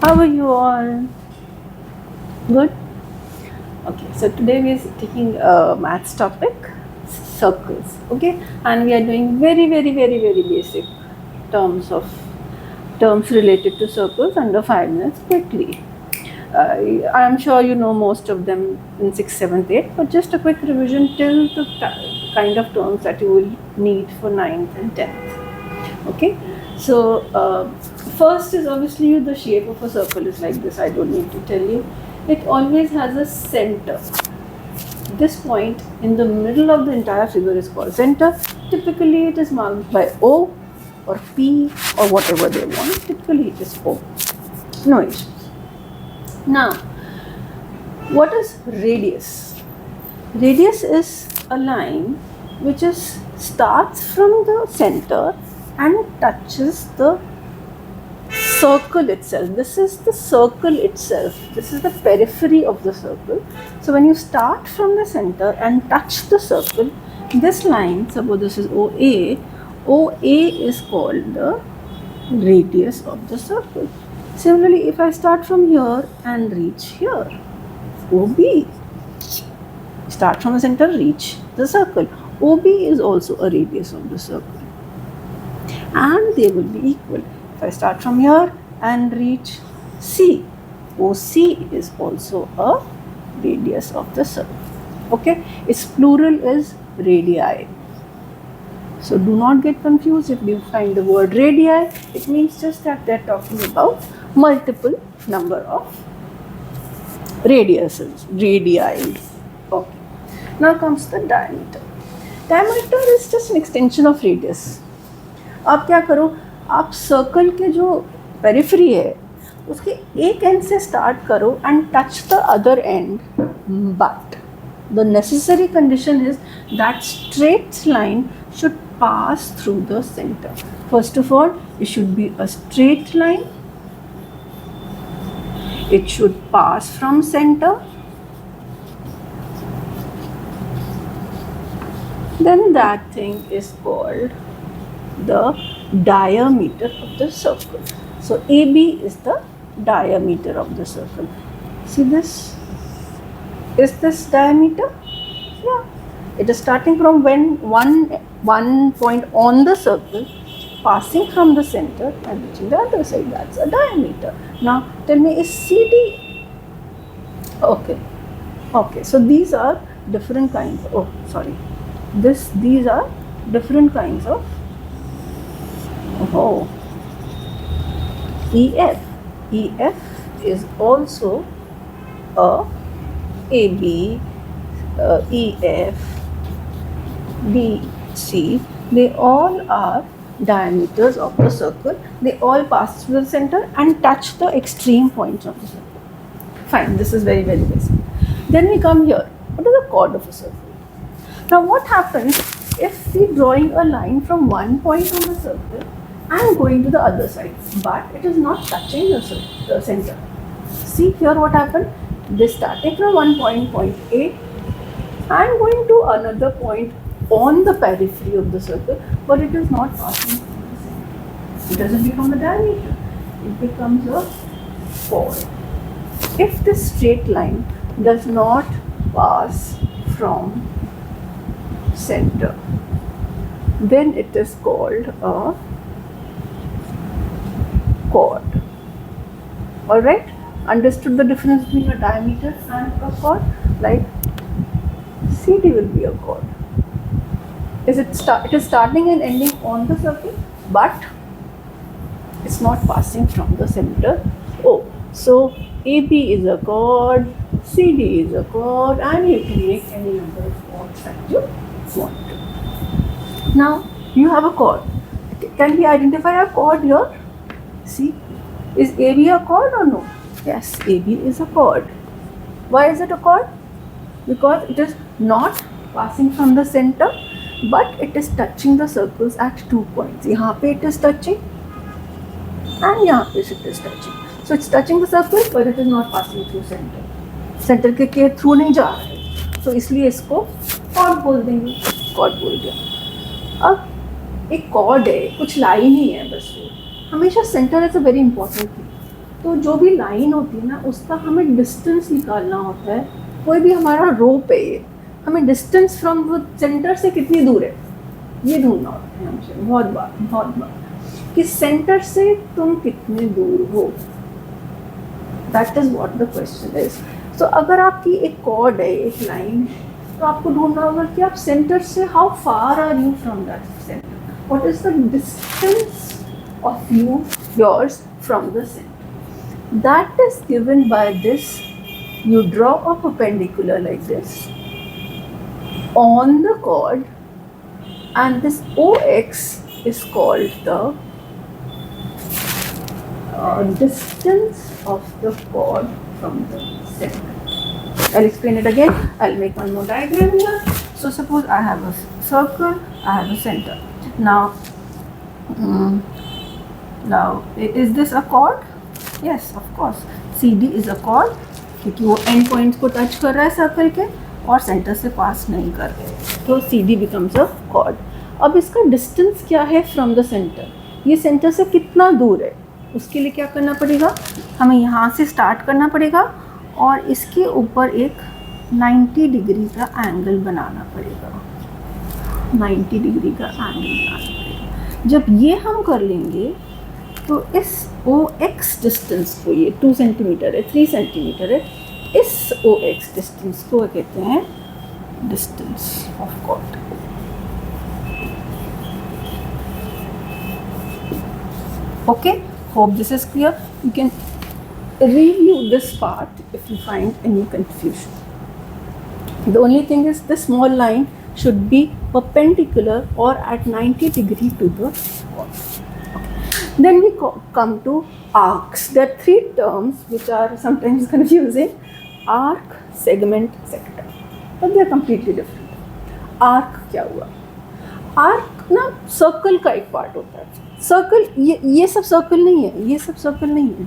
How are you all? Good? Okay, so today we are taking a maths topic, circles, okay? And we are doing very basic terms of terms related to circles under 5 minutes quickly. I am sure you know most of them in 6th, 7th, 8th, but just a quick revision till the kind of terms that you will need for 9th and 10th. Okay, so first is obviously the shape of a circle is like this. I don't need to tell you. It always has a center. This point in the middle of the entire figure is called center. Typically, it is marked by O or P or whatever they want. Typically, it is O. No issues. Now, what is radius? Radius is a line which is starts from the center and touches the circle itself. This is the circle itself. This is the periphery of the circle. So when you start from the center and touch the circle, this line, suppose this is OA, OA is called the radius of the circle. Similarly, if I start from here and reach here, OB, start from the center, reach the circle. OB is also a radius of the circle, and they will be equal. If I start from here and reach C, OC is also a radius of the circle. Okay, its plural is radii. So do not get confused if you find the word radii. It means just that they are talking about multiple number of radiuses, radii. Okay. Now comes the diameter. Diameter is just an extension of radius. आप क्या करो, आप circle के जो periphery है उसके एक and से स्टार्ट करो and touch the other and, but the necessary condition is that straight line should pass through the center. First of all, it should be a straight line. It should pass from center. Then that thing is called the diameter of the circle. So AB is the diameter of the circle. See this? Is this diameter? Yeah. It is starting from one point on the circle, passing from the center and reaching the other side. That's a diameter. Now tell me, is CD? Okay. Okay. So these are different kinds. Oh, sorry. These are different kinds of. Oh. EF. EF is also a AB. EF. BC, they all are diameters of the circle. They all pass through the center and touch the extreme points of the circle. Fine, this is very basic. Then we come here. What is the chord of a circle? Now what happens if we drawing a line from one point on the circle and going to the other side, but it is not touching the center? See here what happened. This starting from one point A and going to another point on the periphery of the circle, but it is not passing through the center. It doesn't become a diameter. It becomes a chord. If this straight line does not pass from center, then it is called a chord. Alright? Understood the difference between a diameter and a chord? Like CD will be a chord. It is starting and ending on the circle, but it's not passing from the center. Oh, so AB is a chord, CD is a chord, and you can make any number of chords that you want to. Now you have a chord. Can we identify a chord here? See, is AB a chord or no? Yes, AB is a chord. Why is it a chord? Because it is not passing from the center, but it is touching the circles at 2 points. यहाँ पे it is touching and यहाँ पे it is touching. So it's touching the circle, but it is not passing through center. Center के through नहीं जा रहा है, so इसलिए इसको chord बोल देंगे. chord बोल दिया. अब एक chord है, कुछ line ही है बस. हमेशा center is a very important thing. तो जो भी लाइन होती है ना उसका हमें डिस्टेंस निकालना होता है। कोई भी हमारा रोप है ये, हमें डिस्टेंस फ्रॉम सेंटर से कितनी दूर है ये ढूंढना होता है हमसे बहुत बार कि सेंटर से तुम कितने दूर हो। That is what the question is. So अगर आपकी एक कॉर्ड है, एक लाइन, तो आपको ढूंढना होगा कि आप सेंटर से how far are you from that centre, what is the distance of yours from the centre. That is given by this. You draw a perpendicular like this on the chord, and this OX is called the distance of the chord from the center. I'll explain it again. I'll make one more diagram here. So suppose I have a circle, I have a center. Now is this a chord? Yes, of course. CD is a chord क्योंकि वो and points को touch कर रहा है circle के और centre से पास नहीं कर रहे, तो CD becomes a chord. अब इसका डिस्टेंस क्या है फ्रॉम द सेंटर, ये सेंटर से कितना दूर है, उसके लिए क्या करना पड़ेगा, हमें यहाँ से स्टार्ट करना पड़ेगा और इसके ऊपर एक 90 डिग्री का एंगल बनाना पड़ेगा। 90 डिग्री का एंगल बनाना पड़ेगा। जब ये हम कर लेंगे तो इस OX डिस्टेंस को, ये 2 सेंटीमीटर है, 3 सेंटीमीटर है, इस OX डिस्टेंस को कहते हैं distance of chord. Okay, hope this is clear. You can review this part if you find any confusion. The only thing is this small line should be perpendicular or at 90 degree to the chord. Then we come to arcs. There are 3 terms which are sometimes confusing: arc, segment, sector. But they are completely different. Arc क्या हुआ? Arc ना circle का एक part होता है। Circle ये सब circle नहीं है, ये सब सर्कल नहीं है।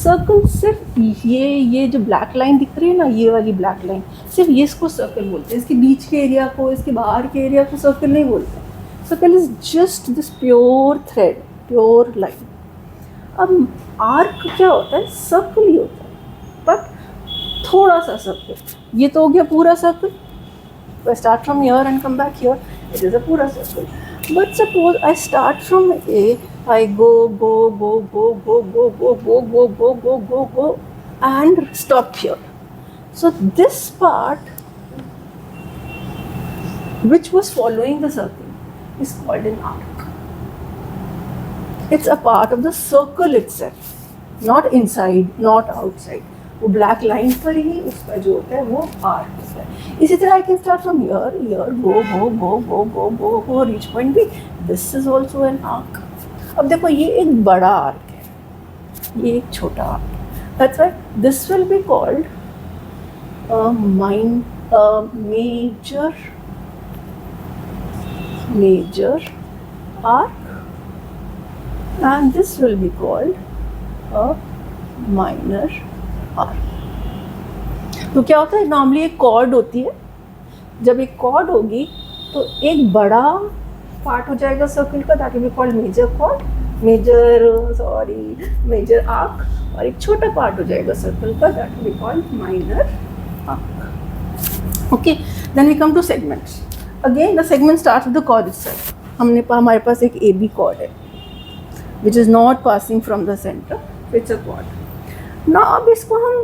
सर्कल सिर्फ ये जो ब्लैक लाइन दिख रही है ना, ये वाली ब्लैक लाइन, सिर्फ ये इसको सर्कल बोलते हैं। इसके बीच के एरिया को, इसके बाहर के एरिया को सर्कल नहीं बोलते। Circle is just this pure thread, pure line. अब आर्क क्या होता है, सर्कल ही होता है बट थोड़ा सा सर्कल। ये तो हो गया पूरा circle, I start from here and come back here, it is a pura circle. But suppose I start from A, I go and stop here. So this part which was following the circle is called an arc. It's a part of the circle itself, not inside, not outside. वो black line पर ही उसका जो होता है वो arc होता है। इसी तरह I can start from here, here, go reach point B, this is also an arc. अब देखो ये एक बड़ा आर्क है, ये एक छोटा आर्क है। That's why this will be called major arc and this will be called a minor arc. तो क्या होता है, नॉर्मली एक कॉर्ड होती है, जब एक कॉर्ड होगी तो एक बड़ा पार्ट हो जाएगा सर्कल का, that will be called major chord, major arc, और एक छोटा पार्ट हो जाएगा सर्कल का, that will be called minor arc. Okay, then we come to segments. Again the segment starts with the chord itself. हमारे पास एक AB कॉर्ड है which is not passing from the center, it's a chord. Now अब इसको हम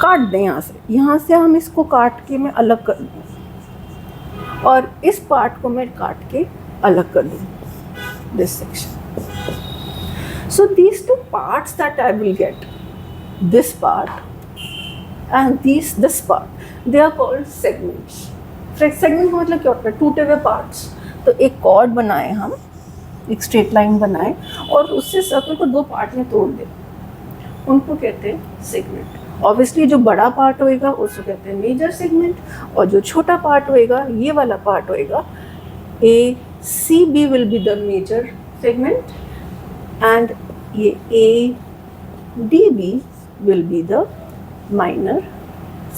काट दें, यहाँ से हम इसको काट के मैं अलग कर दूँ और इस पार्ट को मैं काट के अलग कर दूँ, this section. So these two parts that I will get, this part and this part, they are called segments. Segment का मतलब क्या होता है, टूटे हुए पार्ट्स। तो एक कॉर्ड बनाए हम, एक स्ट्रेट लाइन बनाए और उससे सर्कल को 2 पार्ट में तोड़ दे, उनको कहते हैं सेगमेंट। ऑब्वियसली जो बड़ा पार्ट होएगा उसको कहते हैं मेजर सेगमेंट, और जो छोटा पार्ट होएगा, ये वाला पार्ट होएगा, ACB will be the major segment and ये ADB will be the minor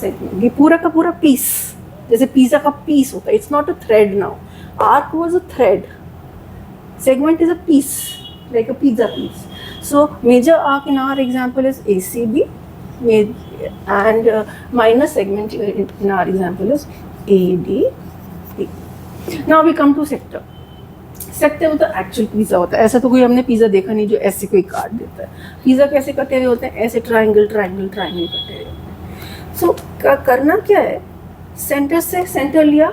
segment. ये पूरा का पूरा पीस, जैसे पिज़्ज़ा का पीस होता है, it's not a thread now, arc was a thread, segment is a piece, like a pizza piece. So major arc in our example is ACB, and minor segment in our example is ADE. Now we come to sector. Sector मतलब actual pizza होता है. ऐसा तो कोई हमने pizza देखा नहीं जो ऐसे कोई काट देता है. पिज़्ज़ा कैसे कटे हुए होते हैं? ऐसे ट्रायंगल ट्रायंगल ट्रायंगल कटे हुए होते हैं. सो करना क्या है, सेंटर से सेंटर लिया,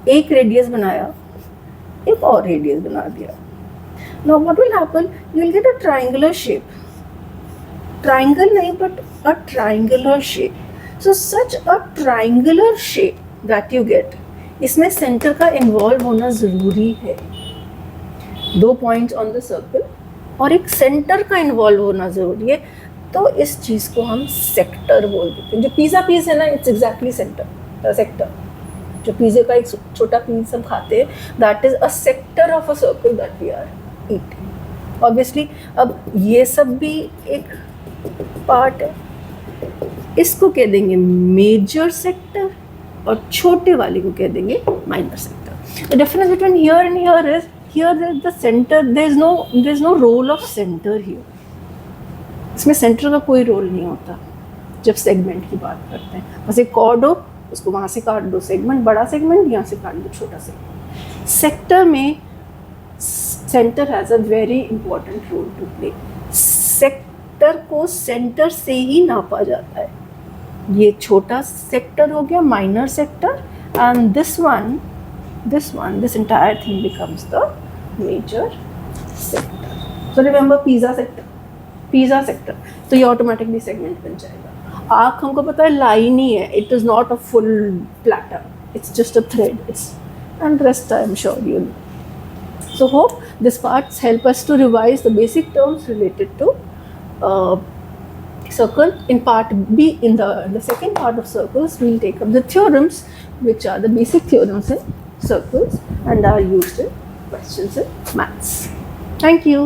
एक रेडियस बनाया, एक और रेडियस बना दिया. Now what will happen, you will get a triangular shape. Triangle नहीं but a triangular shape. So such a triangular shape that you get, इसमें सेंटर का इन्वॉल्व होना ज़रूरी है. 2 पॉइंट्स ऑन द सर्कल और एक सेंटर का इन्वॉल्व होना ज़रूरी है. तो इस चीज़ को हम सेक्टर बोल देते हैं. जो पिज़्ज़ा पीस है ना, इट्स एग्जैक्टली सेक्टर. जो पिज़्ज़े का एक छोटा पीस हम खाते हैं, that is a sector of a circle that we are eating. Obviously अब ये सब भी एक पार्ट है. इसको कह देंगे मेजर सेक्टर और छोटे वाले को कह देंगे minor sector. The difference between here and here is, here the centre, there is no role of centre here. इसमें सेंटर का कोई रोल नहीं होता जब सेगमेंट की बात करते हैं. बस एक कॉर्ड हो, उसको वहाँ से काट दो, सेगमेंट बड़ा सेगमेंट, यहाँ से काट दो छोटा सेगमेंट. सेक्टर में centre has a very important role to play. Sector को सेंटर से ही नापा जाता है. ये छोटा सेक्टर हो गया minor sector, and this entire thing becomes the major sector. So remember pizza sector. तो ये ऑटोमेटिकली सेगमेंट बन जाएगा. आर्क हमको पता है लाइन ही है. It is not a full platter, it's just a thread. And rest I am sure you know. So hope this parts help us to revise the basic terms related to circle. In part B, in the second part of circles, we will take up the theorems, which are the basic theorems in circles and are used in questions in maths. Thank you.